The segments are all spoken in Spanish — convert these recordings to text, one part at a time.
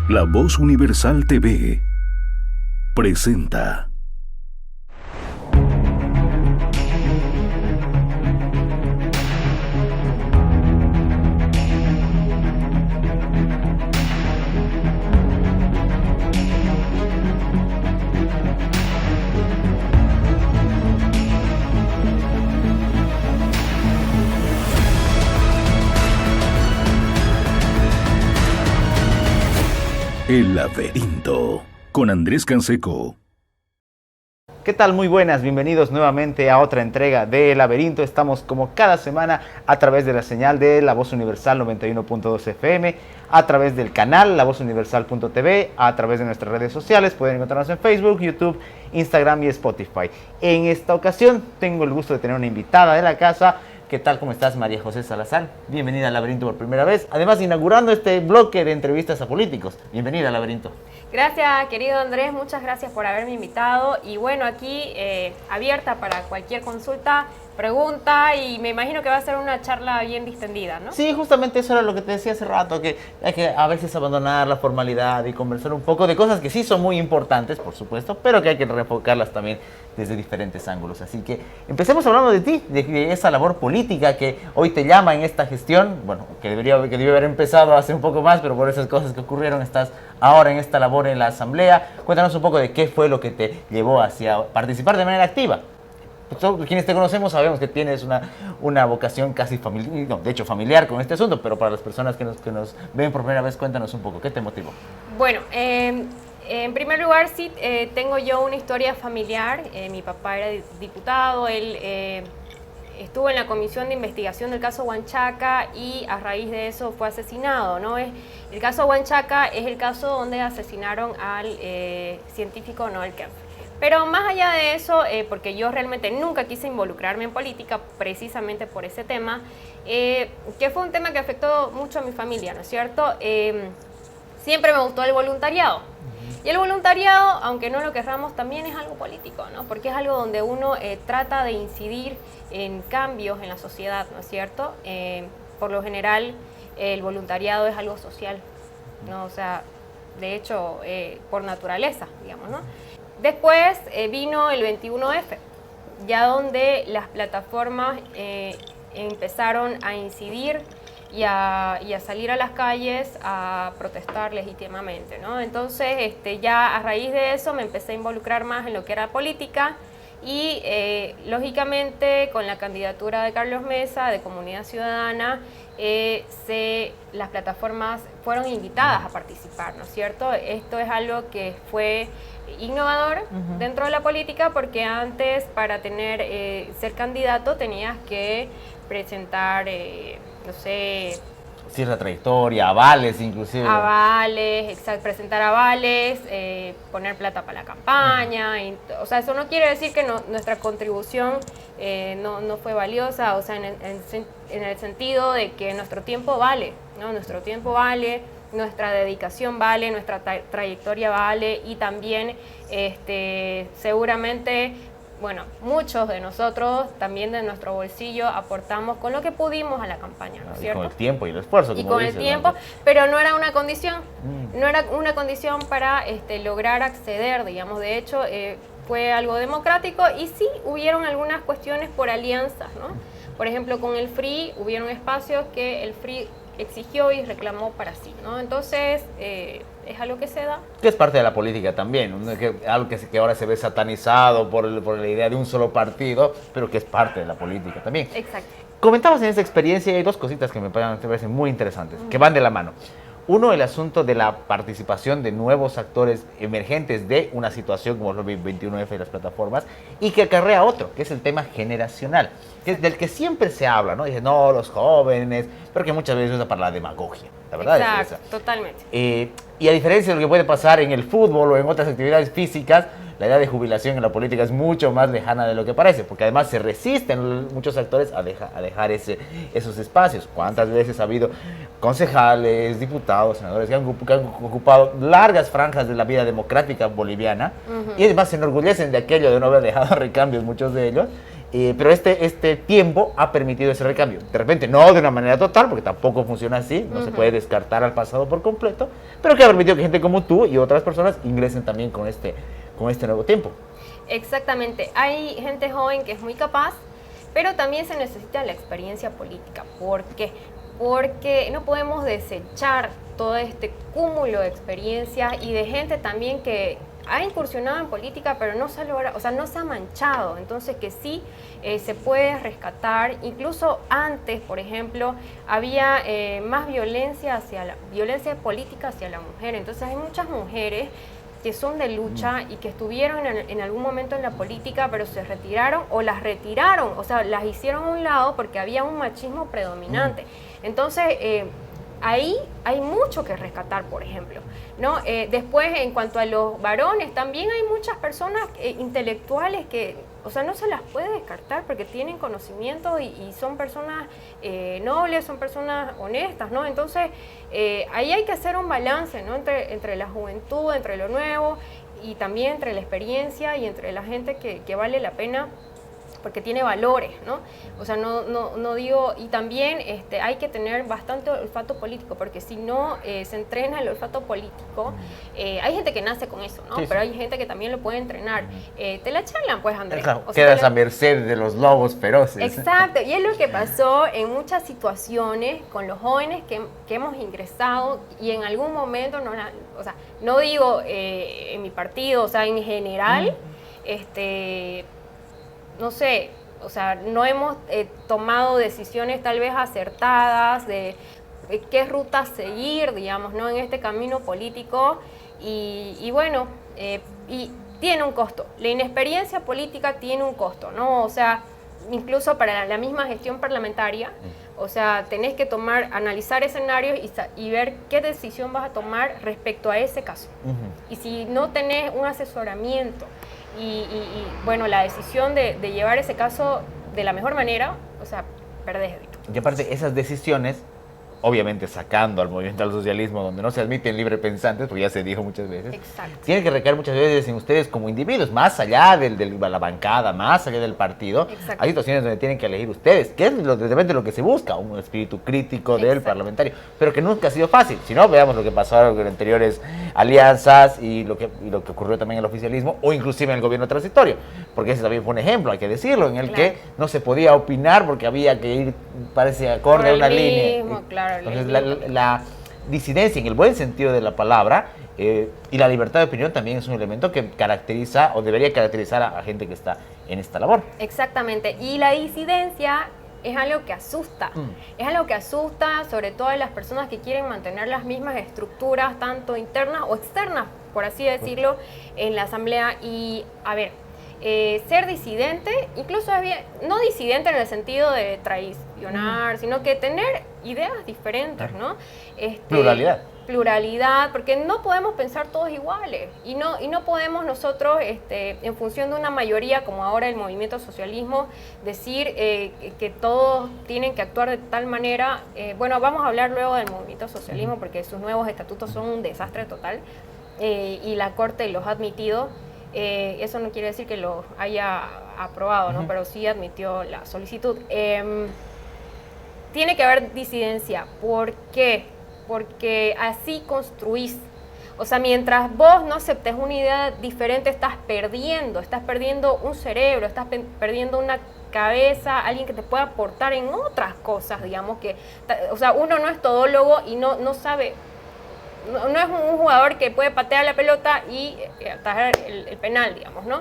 La Voz Universal TV presenta El Laberinto con Andrés Canseco. ¿Qué tal? Muy buenas, bienvenidos nuevamente a otra entrega de El Laberinto. Estamos como cada semana a través de la señal de La Voz Universal 91.2 FM, a través del canal lavozuniversal.tv, a través de nuestras redes sociales. Pueden encontrarnos en Facebook, YouTube, Instagram y Spotify. En esta ocasión tengo el gusto de tener una invitada de la casa. ¿Qué tal? ¿Cómo estás, María José Salazar? Bienvenida al Laberinto por primera vez. Además, inaugurando este bloque de entrevistas a políticos. Bienvenida al Laberinto. Gracias, querido Andrés. Muchas gracias por haberme invitado. Y bueno, aquí abierta para cualquier consulta, pregunta, y me imagino que va a ser una charla bien distendida, ¿no? Sí, justamente eso era lo que te decía hace rato, que hay que a veces abandonar la formalidad y conversar un poco de cosas que sí son muy importantes, por supuesto, pero que hay que reenfocarlas también desde diferentes ángulos. Así que empecemos hablando de ti, de esa labor política que hoy te llama en esta gestión, bueno, que debió haber empezado hace un poco más, pero por esas cosas que ocurrieron estás ahora en esta labor en la Asamblea. Cuéntanos un poco de qué fue lo que te llevó hacia participar de manera activa. Todos quienes te conocemos sabemos que tienes una vocación casi familiar, no, de hecho familiar con este asunto, pero para las personas que nos ven por primera vez, cuéntanos un poco, ¿qué te motivó? Bueno, en primer lugar, sí, tengo yo una historia familiar. Mi papá era diputado, él estuvo en la comisión de investigación del caso Huanchaca y a raíz de eso fue asesinado, ¿no? El caso Huanchaca es el caso donde asesinaron al científico Noel Kempfer. Pero más allá de eso, porque yo realmente nunca quise involucrarme en política precisamente por ese tema, que fue un tema que afectó mucho a mi familia, ¿no es cierto? Siempre me gustó el voluntariado. Y el voluntariado, aunque no lo querramos, también es algo político, ¿no? Porque es algo donde uno trata de incidir en cambios en la sociedad, ¿no es cierto? Por lo general, el voluntariado es algo social, ¿no? O sea, de hecho, por naturaleza, digamos, ¿no? Después vino el 21F, ya donde las plataformas empezaron a incidir y a salir a las calles a protestar legítimamente, ¿no? Entonces, ya a raíz de eso me empecé a involucrar más en lo que era política y, lógicamente, con la candidatura de Carlos Mesa, de Comunidad Ciudadana, las plataformas fueron invitadas a participar, ¿no es cierto? Esto es algo que fue innovador dentro de la política, porque antes para ser candidato tenías que presentar, no sé, cierta trayectoria, avales inclusive. Avales, exacto, presentar avales, poner plata para la campaña. O sea, eso no quiere decir que nuestra contribución no fue valiosa, o sea, en el sentido de que nuestro tiempo vale, ¿no? Nuestro tiempo vale, nuestra dedicación vale, nuestra trayectoria vale, y también seguramente, bueno, muchos de nosotros también de nuestro bolsillo aportamos con lo que pudimos a la campaña, ¿no es cierto? Con el tiempo y el esfuerzo. Y con el tiempo, pero no era una condición, no era una condición para lograr acceder, digamos. De hecho, fue algo democrático y sí hubieron algunas cuestiones por alianzas, ¿no? Por ejemplo, con el FRI hubieron espacios que el FRI exigió y reclamó para sí, ¿no? Entonces, es algo que se da. Que es parte de la política también, ¿no? Algo que ahora se ve satanizado por la idea de un solo partido, pero que es parte de la política también. Exacto. Comentabas en esa experiencia y hay dos cositas que me parecen muy interesantes, que van de la mano. Uno, el asunto de la participación de nuevos actores emergentes de una situación como el 21F y las plataformas, y que acarrea otro, que es el tema generacional, que es del que siempre se habla, ¿no? Dicen, no, los jóvenes, pero que muchas veces usa para la demagogia, la verdad. Exacto, es esa. Totalmente. Y a diferencia de lo que puede pasar en el fútbol o en otras actividades físicas, la edad de jubilación en la política es mucho más lejana de lo que parece, porque además se resisten muchos actores a dejar esos espacios. ¿Cuántas veces ha habido concejales, diputados, senadores que han ocupado largas franjas de la vida democrática boliviana y además se enorgullecen de aquello, de no haber dejado recambios muchos de ellos, Pero este tiempo ha permitido ese recambio. De repente, no de una manera total, porque tampoco funciona así, no se puede descartar al pasado por completo, pero que ha permitido que gente como tú y otras personas ingresen también con este nuevo tiempo. Exactamente. Hay gente joven que es muy capaz, pero también se necesita la experiencia política. ¿Por qué? Porque no podemos desechar todo este cúmulo de experiencias y de gente también que ha incursionado en política, pero no se logra, o sea, no se ha manchado. Entonces, que sí se puede rescatar. Incluso antes, por ejemplo, había más violencia política hacia la mujer. Entonces, hay muchas mujeres que son de lucha y que estuvieron en algún momento en la política, pero se retiraron o las retiraron, o sea, las hicieron a un lado porque había un machismo predominante. Entonces, ahí hay mucho que rescatar, por ejemplo, ¿no? Después, en cuanto a los varones, también hay muchas personas intelectuales que, o sea, no se las puede descartar porque tienen conocimiento y son personas nobles, son personas honestas, ¿no? Entonces, ahí hay que hacer un balance, ¿no? Entre la juventud, entre lo nuevo y también entre la experiencia y entre la gente que vale la pena porque tiene valores, ¿no? O sea, no digo, y también hay que tener bastante olfato político, porque si no se entrena el olfato político, hay gente que nace con eso, ¿no? Sí, pero sí. hay gente que también lo puede entrenar. Te la charlan, pues, Andrés. Claro, O sea, quedas a merced de los lobos feroces. Exacto, y es lo que pasó en muchas situaciones con los jóvenes que hemos ingresado y en algún momento, o sea, no digo en mi partido, o sea, en general, no sé, o sea, no hemos tomado decisiones tal vez acertadas de qué ruta seguir, digamos, ¿no? En este camino político y bueno, y tiene un costo. La inexperiencia política tiene un costo, ¿no? O sea, incluso para la misma gestión parlamentaria, o sea, tenés que analizar escenarios y ver qué decisión vas a tomar respecto a ese caso. Y si no tenés un asesoramiento y bueno, la decisión de llevar ese caso de la mejor manera, o sea, perdés. Y aparte, esas decisiones, obviamente sacando al movimiento al socialismo, donde no se admiten libre pensantes, porque ya se dijo muchas veces, Exacto. tienen que recaer muchas veces en ustedes como individuos, más allá de la bancada, más allá del partido. Exacto. Hay situaciones donde tienen que elegir ustedes, que es de repente lo que se busca, un espíritu crítico del Exacto. parlamentario, pero que nunca ha sido fácil. Si no, veamos lo que pasó en anteriores alianzas y lo que ocurrió también en el oficialismo, o inclusive en el gobierno transitorio, porque ese también fue un ejemplo, hay que decirlo, en el que no se podía opinar porque había que ir, parece, acorde a una línea. Claro, Entonces, la disidencia, en el buen sentido de la palabra, y la libertad de opinión también es un elemento que caracteriza o debería caracterizar a gente que está en esta labor. Exactamente. Y la disidencia es algo que asusta. Es algo que asusta sobre todo a las personas que quieren mantener las mismas estructuras, tanto internas o externas, por así decirlo, en la asamblea. Y, a ver, ser disidente, incluso es bien, no disidente en el sentido de traicionar, sino que tener ideas diferentes, ¿no? Pluralidad, porque no podemos pensar todos iguales y no podemos nosotros, en función de una mayoría, como ahora el movimiento socialismo, decir que todos tienen que actuar de tal manera. Bueno, vamos a hablar luego del movimiento socialismo porque sus nuevos estatutos son un desastre total y la Corte los ha admitido. Eso no quiere decir que lo haya aprobado, ¿no? Pero sí admitió la solicitud. Tiene que haber disidencia. ¿Por qué? Porque así construís. O sea, mientras vos no aceptes una idea diferente, estás perdiendo un cerebro, estás perdiendo una cabeza, alguien que te pueda aportar en otras cosas, digamos que, o sea, uno no es todólogo y no sabe. No es un jugador que puede patear la pelota y atajar el penal, digamos, ¿no?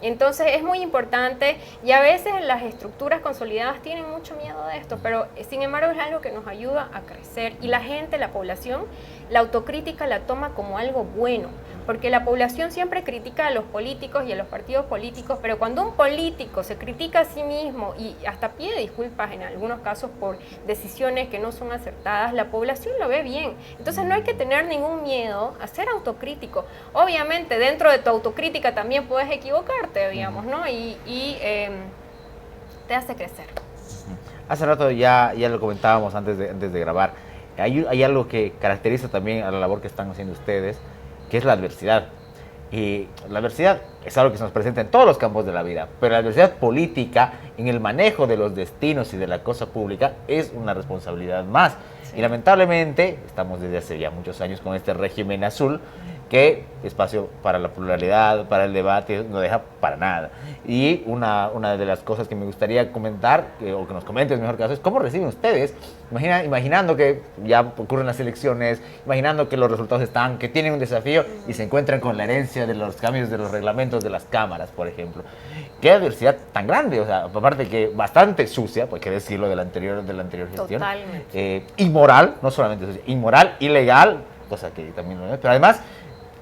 Entonces es muy importante y a veces las estructuras consolidadas tienen mucho miedo de esto, pero sin embargo es algo que nos ayuda a crecer y la gente, la población, la autocrítica la toma como algo bueno, porque la población siempre critica a los políticos y a los partidos políticos, pero cuando un político se critica a sí mismo y hasta pide disculpas en algunos casos por decisiones que no son acertadas, la población lo ve bien. Entonces no hay que tener ningún miedo a ser autocrítico. Obviamente dentro de tu autocrítica también puedes equivocarte, digamos, ¿no? Y te hace crecer. Hace rato ya lo comentábamos antes de grabar. Hay algo que caracteriza también a la labor que están haciendo ustedes, que es la adversidad. Y la adversidad es algo que se nos presenta en todos los campos de la vida, pero la adversidad política en el manejo de los destinos y de la cosa pública es una responsabilidad más. Y lamentablemente estamos desde hace ya muchos años con este régimen azul que espacio para la pluralidad, para el debate, no deja para nada. Y una de las cosas que me gustaría comentar, o que nos comentes en mejor caso, es cómo reciben ustedes, imaginando que ya ocurren las elecciones, imaginando que los resultados están, que tienen un desafío y se encuentran con la herencia de los cambios de los reglamentos de las cámaras, por ejemplo. Qué adversidad tan grande, o sea, aparte que bastante sucia, pues hay que decirlo, de la anterior gestión. Totalmente. Inmoral, no solamente sucia, inmoral, ilegal, cosa que también no es, pero además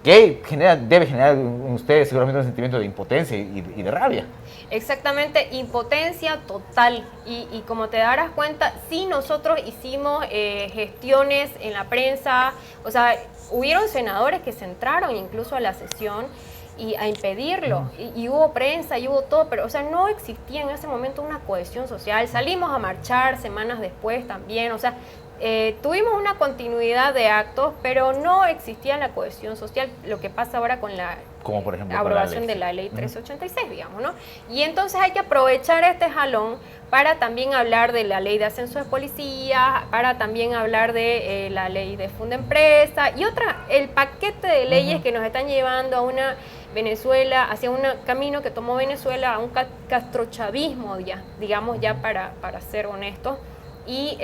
que debe generar en ustedes seguramente un sentimiento de impotencia y de rabia. Exactamente, impotencia total. Y como te darás cuenta, sí nosotros hicimos gestiones en la prensa, o sea, hubieron senadores que se entraron incluso a la sesión y a impedirlo, y hubo prensa y hubo todo, pero o sea, no existía en ese momento una cohesión social. Salimos a marchar semanas después también, o sea, tuvimos una continuidad de actos, pero no existía la cohesión social, lo que pasa ahora con la como por ejemplo aprobación de la ley 386, digamos, ¿no? Y entonces hay que aprovechar este jalón para también hablar de la ley de ascenso de policía, para también hablar de la ley de Fundempresa y el paquete de leyes que nos están llevando a una Venezuela, hacia un camino que tomó Venezuela a un castrochavismo, digamos, ya para ser honestos. Y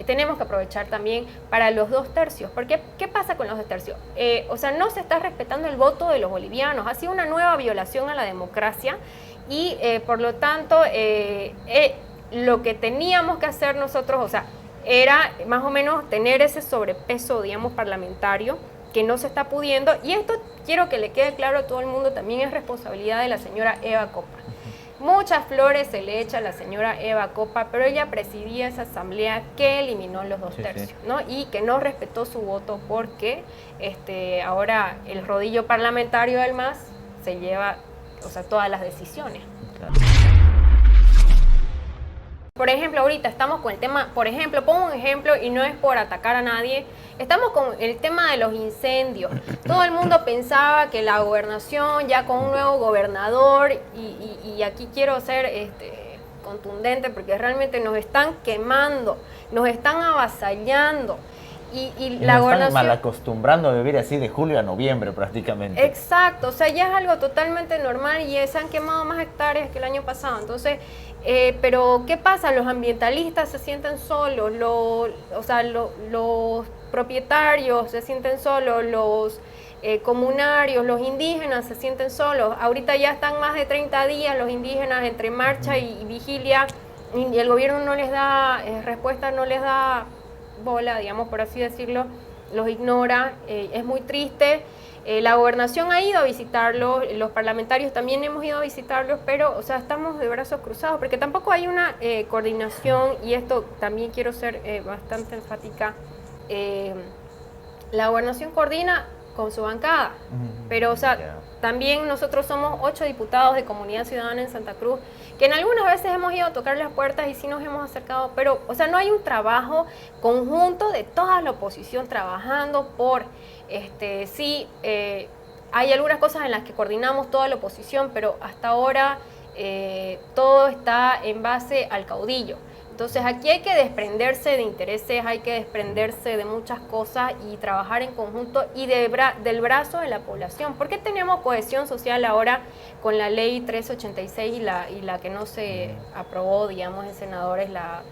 tenemos que aprovechar también para los 2 tercios, porque ¿qué pasa con los 2 tercios? O sea, no se está respetando el voto de los bolivianos, ha sido una nueva violación a la democracia y por lo tanto lo que teníamos que hacer nosotros, o sea, era más o menos tener ese sobrepeso, digamos, parlamentario, que no se está pudiendo, y esto quiero que le quede claro a todo el mundo, también es responsabilidad de la señora Eva Copa. Muchas flores se le echa a la señora Eva Copa, pero ella presidía esa asamblea que eliminó los 2 tercios, ¿no? Y que no respetó su voto porque ahora el rodillo parlamentario del MAS se lleva, o sea, todas las decisiones. Claro. Por ejemplo, ahorita estamos con el tema, por ejemplo, pongo un ejemplo y no es por atacar a nadie, estamos con el tema de los incendios. Todo el mundo pensaba que la gobernación, ya con un nuevo gobernador, y aquí quiero ser contundente porque realmente nos están quemando, nos están avasallando. Y la gobernación están mal acostumbrando a vivir así de julio a noviembre prácticamente. Exacto, o sea, ya es algo totalmente normal y se han quemado más hectáreas que el año pasado. Entonces, pero ¿qué pasa? Los ambientalistas se sienten solos, los propietarios se sienten solos, los comunarios, los indígenas se sienten solos. Ahorita ya están más de 30 días los indígenas entre marcha y vigilia y el gobierno no les da respuesta, no les da bola, digamos, por así decirlo, los ignora, es muy triste. La gobernación ha ido a visitarlos, los parlamentarios también hemos ido a visitarlos, pero, o sea, estamos de brazos cruzados, porque tampoco hay una coordinación, y esto también quiero ser bastante enfática. La gobernación coordina con su bancada, pero, o sea, también nosotros somos 8 diputados de Comunidad Ciudadana en Santa Cruz, que en algunas veces hemos ido a tocar las puertas y sí nos hemos acercado, pero, o sea, no hay un trabajo conjunto de toda la oposición trabajando por, hay algunas cosas en las que coordinamos toda la oposición, pero hasta ahora todo está en base al caudillo. Entonces aquí hay que desprenderse de intereses, hay que desprenderse de muchas cosas y trabajar en conjunto y del brazo de la población. ¿Por qué tenemos cohesión social ahora con la ley 386 y la que no se aprobó, digamos, en senadores, la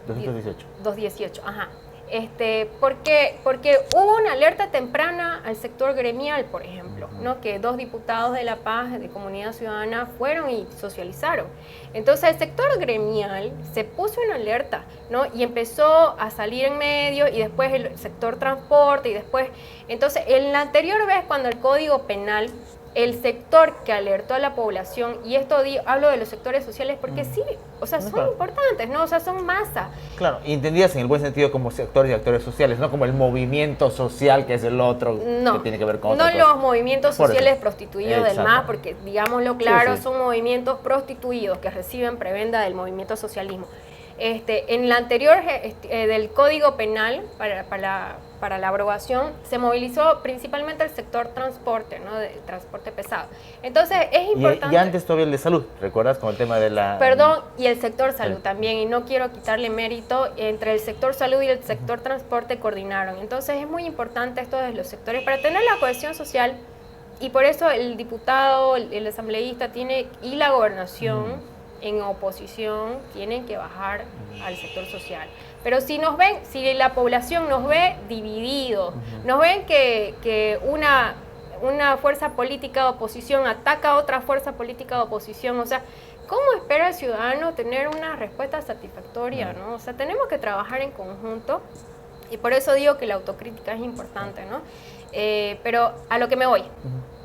218? Ajá. Porque hubo una alerta temprana al sector gremial, por ejemplo, ¿no? Que 2 diputados de La Paz, de Comunidad Ciudadana, fueron y socializaron. Entonces el sector gremial se puso en alerta, ¿no? Y empezó a salir en medio, y después el sector transporte, y después... Entonces, en la anterior vez, cuando el Código Penal, el sector que alertó a la población, y esto hablo de los sectores sociales porque sí, o sea, son importantes, ¿no? O sea, son masa. Claro, y entendidas en el buen sentido como sectores y actores sociales, no como el movimiento social que es el otro, que tiene que ver con otra cosa. Los movimientos sociales prostituidos del MAS, porque digámoslo claro, sí. son movimientos prostituidos que reciben prebenda del movimiento socialismo. En la anterior del Código Penal, para la abrogación, se movilizó principalmente el sector transporte, ¿no? De transporte pesado. Entonces, es importante... Y antes todavía el de salud, ¿recuerdas? Con el tema de la... Perdón, y el sector salud también, y no quiero quitarle mérito, entre el sector salud y el sector transporte coordinaron. Entonces, es muy importante esto de los sectores para tener la cohesión social, y por eso el diputado, el asambleísta y la gobernación en oposición tienen que bajar al sector social. Pero si la población nos ve divididos, nos ven que una fuerza política de oposición ataca a otra fuerza política de oposición, o sea, ¿cómo espera el ciudadano tener una respuesta satisfactoria, ¿no? O sea, tenemos que trabajar en conjunto, y por eso digo que la autocrítica es importante, ¿no? Pero a lo que me voy,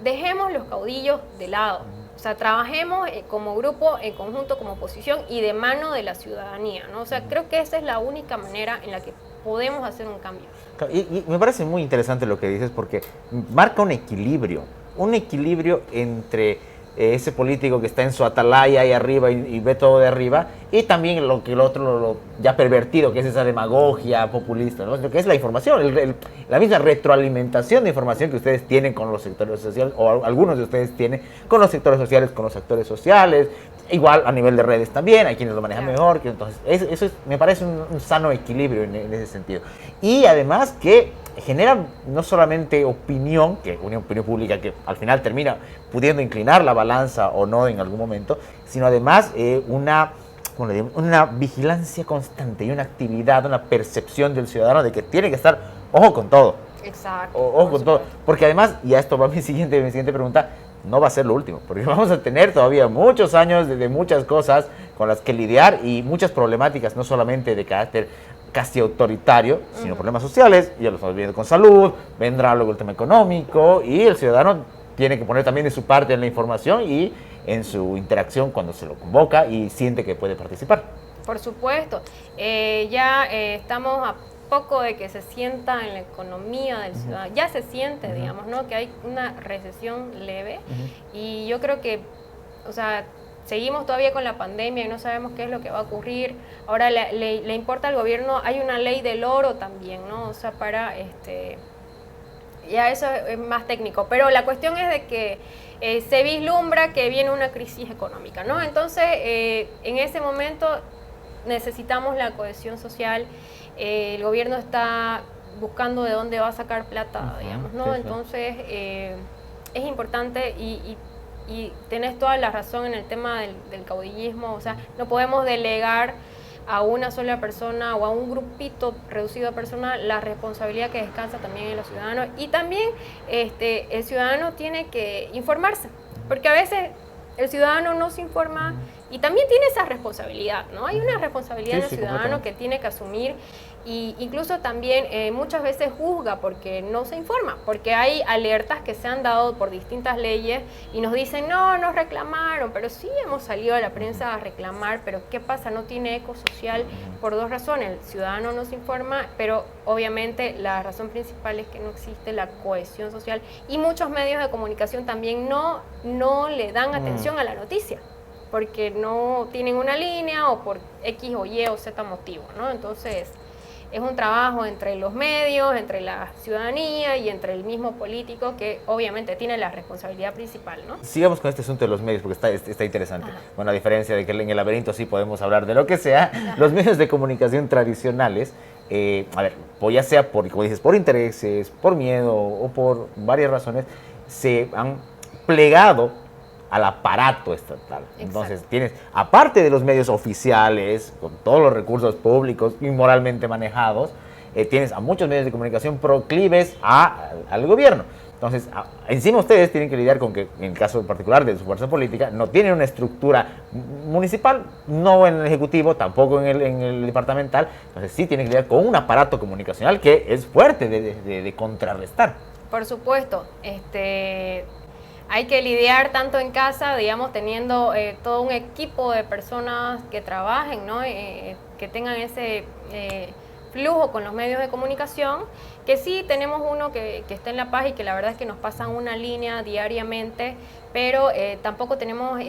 dejemos los caudillos de lado. O sea, trabajemos como grupo, en conjunto, como oposición y de mano de la ciudadanía, ¿no? O sea, creo que esa es la única manera en la que podemos hacer un cambio. Y me parece muy interesante lo que dices porque marca un equilibrio entre ese político que está en su atalaya ahí arriba y ve todo de arriba, y también lo que el otro lo ya pervertido, que es esa demagogia populista, ¿no? Lo que es la información, la misma retroalimentación de información que ustedes tienen con los sectores sociales, o algunos de ustedes tienen con los sectores sociales, con los actores sociales, igual a nivel de redes también, hay quienes lo manejan mejor, entonces eso me parece un sano equilibrio en ese sentido. Y además que genera no solamente opinión pública que al final termina pudiendo inclinar la balanza o no en algún momento, sino además una vigilancia constante y una actividad, una percepción del ciudadano de que tiene que estar ojo con todo. Exacto. Ojo con todo, porque además, y a esto va mi siguiente pregunta, no va a ser lo último, porque vamos a tener todavía muchos años de muchas cosas con las que lidiar y muchas problemáticas, no solamente de carácter casi autoritario, sino problemas sociales. Ya lo estamos viendo con salud, vendrá luego el tema económico, y el ciudadano tiene que poner también de su parte en la información y en su interacción cuando se lo convoca y siente que puede participar. Por supuesto, estamos a poco de que se sienta en la economía del ciudadano, ya se siente, digamos, ¿no? Que hay una recesión leve, y yo creo que, o sea, seguimos todavía con la pandemia y no sabemos qué es lo que va a ocurrir. Ahora le importa al gobierno, hay una ley del oro también, ¿no? O sea, ya eso es más técnico, pero la cuestión es de que se vislumbra que viene una crisis económica, ¿no? Entonces, en ese momento necesitamos la cohesión social. El gobierno está buscando de dónde va a sacar plata, digamos, ¿no? Sí. Entonces, es importante y tenés toda la razón en el tema del caudillismo. O sea, no podemos delegar a una sola persona o a un grupito reducido de personas la responsabilidad que descansa también en los ciudadanos. Y también el ciudadano tiene que informarse, porque a veces el ciudadano no se informa y también tiene esa responsabilidad, ¿no? Hay una responsabilidad del ciudadano que tiene que asumir, y incluso también muchas veces juzga porque no se informa, porque hay alertas que se han dado por distintas leyes y nos dicen, no reclamaron, pero sí hemos salido a la prensa a reclamar, pero ¿qué pasa? No tiene eco social por dos razones: el ciudadano no se informa, pero obviamente la razón principal es que no existe la cohesión social, y muchos medios de comunicación también no le dan atención a la noticia, porque no tienen una línea o por X o Y o Z motivo, ¿no? Entonces, es un trabajo entre los medios, entre la ciudadanía y entre el mismo político, que obviamente tiene la responsabilidad principal, ¿no? Sigamos con este asunto de los medios, porque está interesante. Bueno, a diferencia de que en el laberinto sí podemos hablar de lo que sea, los medios de comunicación tradicionales, pues ya sea como dices, por intereses, por miedo o por varias razones, se han plegado al aparato estatal. Exacto. Entonces tienes, aparte de los medios oficiales, con todos los recursos públicos y moralmente manejados, tienes a muchos medios de comunicación proclives al gobierno. Entonces, encima ustedes tienen que lidiar con que, en el caso particular de su fuerza política, no tienen una estructura municipal, no en el ejecutivo, tampoco en el departamental. Entonces sí tienen que lidiar con un aparato comunicacional que es fuerte de contrarrestar. Por supuesto, hay que lidiar tanto en casa, digamos, teniendo todo un equipo de personas que trabajen, ¿no? Que tengan ese flujo con los medios de comunicación, que sí tenemos uno que está en La Paz y que la verdad es que nos pasan una línea diariamente, pero tampoco tenemos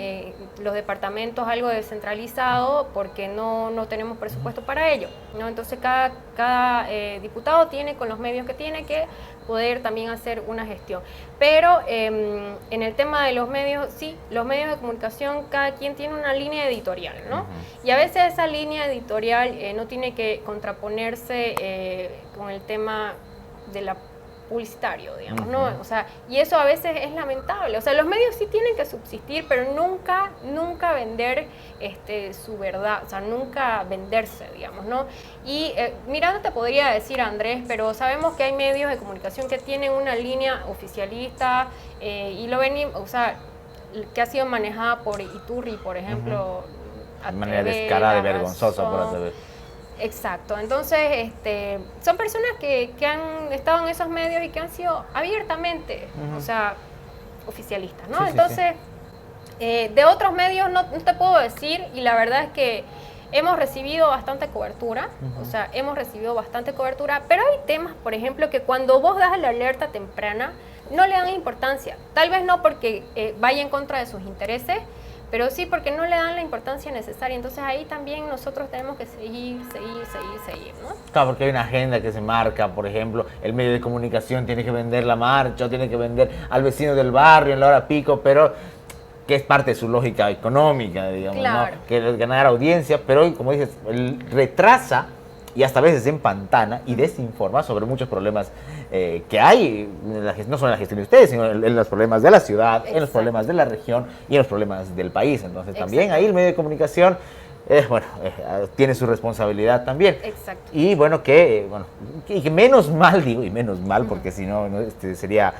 los departamentos algo descentralizado porque no tenemos presupuesto para ello, ¿no? Entonces cada diputado tiene, con los medios que tiene, que poder también hacer una gestión. Pero en el tema de los medios, sí, los medios de comunicación, cada quien tiene una línea editorial, ¿no? Y a veces esa línea editorial no tiene que contraponerse con el tema de la publicitario, digamos, ¿no? O sea, y eso a veces es lamentable. O sea, los medios sí tienen que subsistir, pero nunca vender su verdad, o sea, nunca venderse, digamos, ¿no? Y mira, no te podría decir, Andrés, pero sabemos que hay medios de comunicación que tienen una línea oficialista y lo venimos, o sea, que ha sido manejada por Iturri, por ejemplo, de manera descarada y vergonzosa por ATV. Exacto, entonces son personas que han estado en esos medios y que han sido abiertamente, o sea, oficialistas, ¿no? Sí, sí, entonces, de otros medios no te puedo decir, y la verdad es que hemos recibido bastante cobertura, o sea, hemos recibido bastante cobertura, pero hay temas, por ejemplo, que cuando vos das la alerta temprana, no le dan importancia, tal vez no porque vaya en contra de sus intereses, pero sí porque no le dan la importancia necesaria. Entonces ahí también nosotros tenemos que seguir, ¿no? Claro, porque hay una agenda que se marca, por ejemplo, el medio de comunicación tiene que vender la marcha, o tiene que vender al vecino del barrio en la hora pico, pero que es parte de su lógica económica, digamos, claro, ¿no? Que es ganar audiencia, pero hoy, como dices, retrasa y hasta a veces empantana y desinforma sobre muchos problemas que hay, no solo en la gestión de ustedes, sino en los problemas de la ciudad, exacto, en los problemas de la región y en los problemas del país. Entonces también ahí el medio de comunicación tiene su responsabilidad también. Exacto. Y bueno, que menos mal, digo, y menos mal, porque si no, sería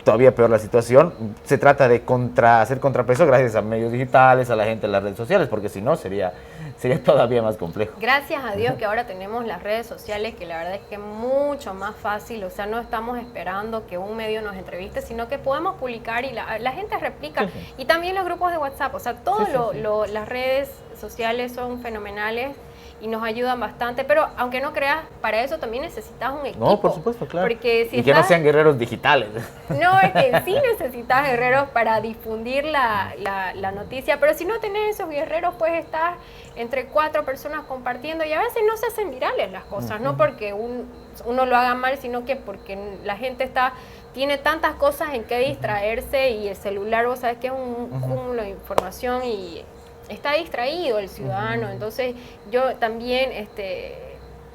todavía peor la situación. Se trata de hacer contrapeso gracias a medios digitales, a la gente en las redes sociales, porque si no sería todavía más complejo. Gracias a Dios que ahora tenemos las redes sociales, que la verdad es que es mucho más fácil, o sea, no estamos esperando que un medio nos entreviste, sino que podemos publicar y la gente replica. Sí. Y también los grupos de WhatsApp, o sea, todas las redes sociales son fenomenales y nos ayudan bastante, pero aunque no creas, para eso también necesitas un equipo. No, por supuesto, claro. Porque que no sean guerreros digitales. No, es que sí necesitas guerreros para difundir la noticia, pero si no tenés esos guerreros, puedes estar entre 4 personas compartiendo y a veces no se hacen virales las cosas, no porque uno lo haga mal, sino que porque la gente tiene tantas cosas en que distraerse y el celular, vos sabés que es un cúmulo de información y está distraído el ciudadano. Entonces yo también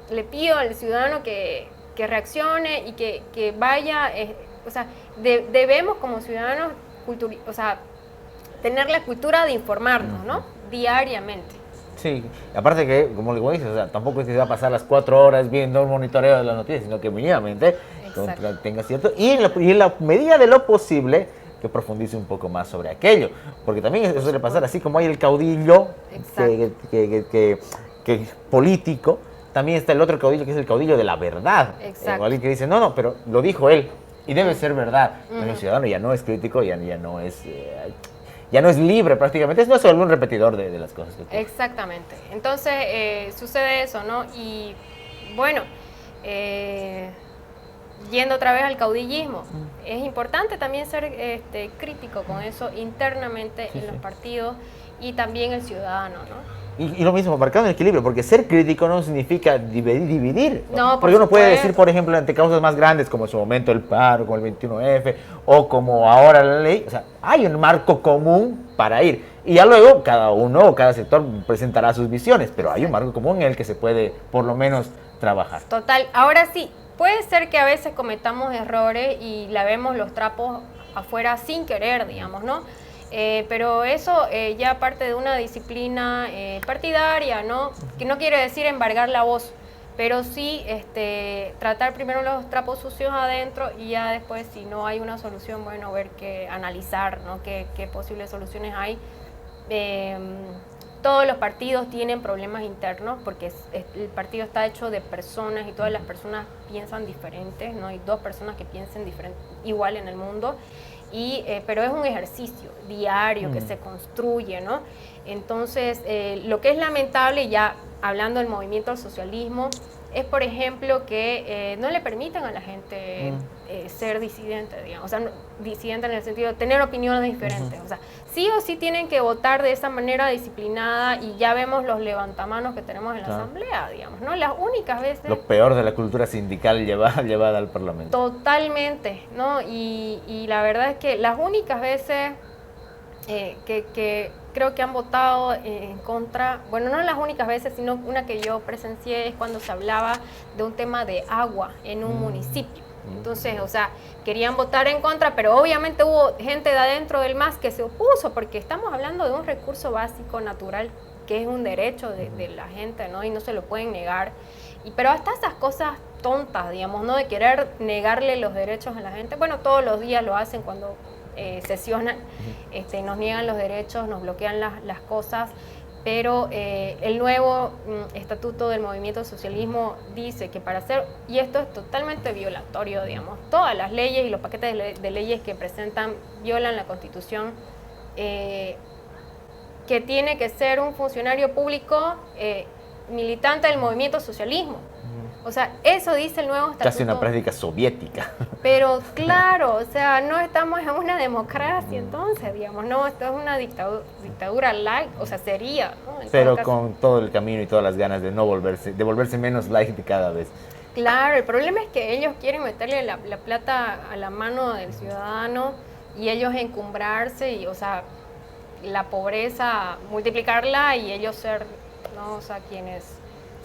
le pido al ciudadano que reaccione y que vaya, o sea, debemos como ciudadanos tener la cultura de informarnos, ¿no? Diariamente. Sí, aparte que, como le dices, o sea, tampoco es que se va a pasar las 4 horas viendo un monitoreo de las noticias, sino que mínimamente tenga cierto, y en la medida de lo posible, que profundice un poco más sobre aquello, porque también eso suele pasar, así como hay el caudillo que político, también está el otro caudillo que es el caudillo de la verdad. Alguien que dice, no, pero lo dijo él y debe ser verdad. Pero el ciudadano ya no es crítico, ya no es libre prácticamente, es no solo un repetidor de las cosas que ocurren. Exactamente. Entonces sucede eso, ¿no? Y bueno, yendo otra vez al caudillismo, es importante también ser crítico con eso internamente en los partidos y también el ciudadano, ¿no? Y lo mismo, marcando el equilibrio, porque ser crítico no significa dividir. No, porque uno puede decir, por ejemplo, ante causas más grandes, como en su momento el paro, como el 21F, o como ahora la ley, o sea, hay un marco común para ir. Y ya luego cada uno o cada sector presentará sus visiones, pero hay un marco común en el que se puede, por lo menos, trabajar. Total. Ahora sí, puede ser que a veces cometamos errores y lavemos los trapos afuera sin querer, digamos, ¿no? Pero eso ya parte de una disciplina partidaria, ¿no? Que no quiere decir embargar la voz, pero sí tratar primero los trapos sucios adentro y ya después, si no hay una solución, bueno, analizar, ¿no? qué posibles soluciones hay. Todos los partidos tienen problemas internos porque el partido está hecho de personas y todas las personas piensan diferentes, no hay 2 personas que piensen igual en el mundo. Pero es un ejercicio diario que se construye, ¿no? Entonces, lo que es lamentable, ya hablando del movimiento al socialismo, es, por ejemplo, que no le permitan a la gente ser disidente, digamos. O sea, disidente en el sentido de tener opiniones diferentes. O sea, sí o sí tienen que votar de esa manera disciplinada y ya vemos los levantamanos que tenemos en la asamblea, digamos, ¿no? Las únicas veces... Lo peor de la cultura sindical llevada al Parlamento. Totalmente, ¿no? Y la verdad es que las únicas veces que creo que han votado en contra, bueno, no las únicas veces, sino una que yo presencié es cuando se hablaba de un tema de agua en un municipio. Entonces, o sea, querían votar en contra, pero obviamente hubo gente de adentro del MAS que se opuso, porque estamos hablando de un recurso básico natural, que es un derecho de la gente, ¿no? Y no se lo pueden negar. Pero hasta esas cosas tontas, digamos, ¿no? De querer negarle los derechos a la gente, bueno, todos los días lo hacen cuando sesionan, nos niegan los derechos, nos bloquean las cosas, pero el nuevo estatuto del movimiento socialismo dice que para hacer, y esto es totalmente violatorio, digamos, todas las leyes y los paquetes de leyes que presentan violan la Constitución, que tiene que ser un funcionario público militante del movimiento socialismo. O sea, eso dice el nuevo estatuto. Casi una práctica soviética. Pero claro, o sea, no estamos en una democracia entonces, digamos, no, esto es una dictadura light, o sea, sería, ¿no? Pero con todo el camino y todas las ganas de volverse menos light cada vez. Claro, el problema es que ellos quieren meterle la plata a la mano del ciudadano y ellos encumbrarse y, o sea, la pobreza, multiplicarla y ellos ser, ¿no? O sea, quienes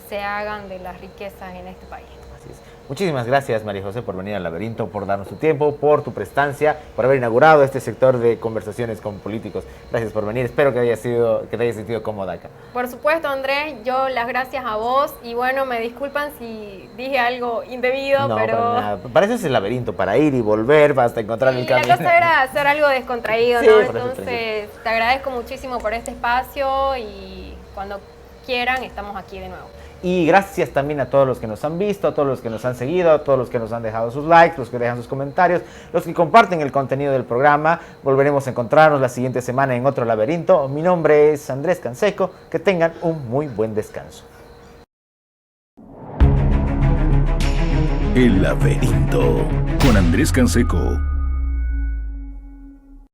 se hagan de las riquezas en este país. Así es. Muchísimas gracias, María José, por venir al Laberinto, por darnos tu tiempo, por tu prestancia, por haber inaugurado este sector de conversaciones con políticos. Gracias por venir. Espero que te hayas sentido cómoda acá. Por supuesto, Andrés, yo las gracias a vos y bueno, me disculpan si dije algo indebido, No, pero... para nada. Para eso es el laberinto, para ir y volver hasta encontrar el camino. La cosa era hacer algo descontraído, Sí, ¿no? por eso, Entonces, te agradezco muchísimo por este espacio y cuando quieran estamos aquí de nuevo. Y gracias también a todos los que nos han visto, a todos los que nos han seguido, a todos los que nos han dejado sus likes, los que dejan sus comentarios, los que comparten el contenido del programa. Volveremos a encontrarnos la siguiente semana en otro laberinto. Mi nombre es Andrés Canseco. Que tengan un muy buen descanso. El Laberinto con Andrés Canseco.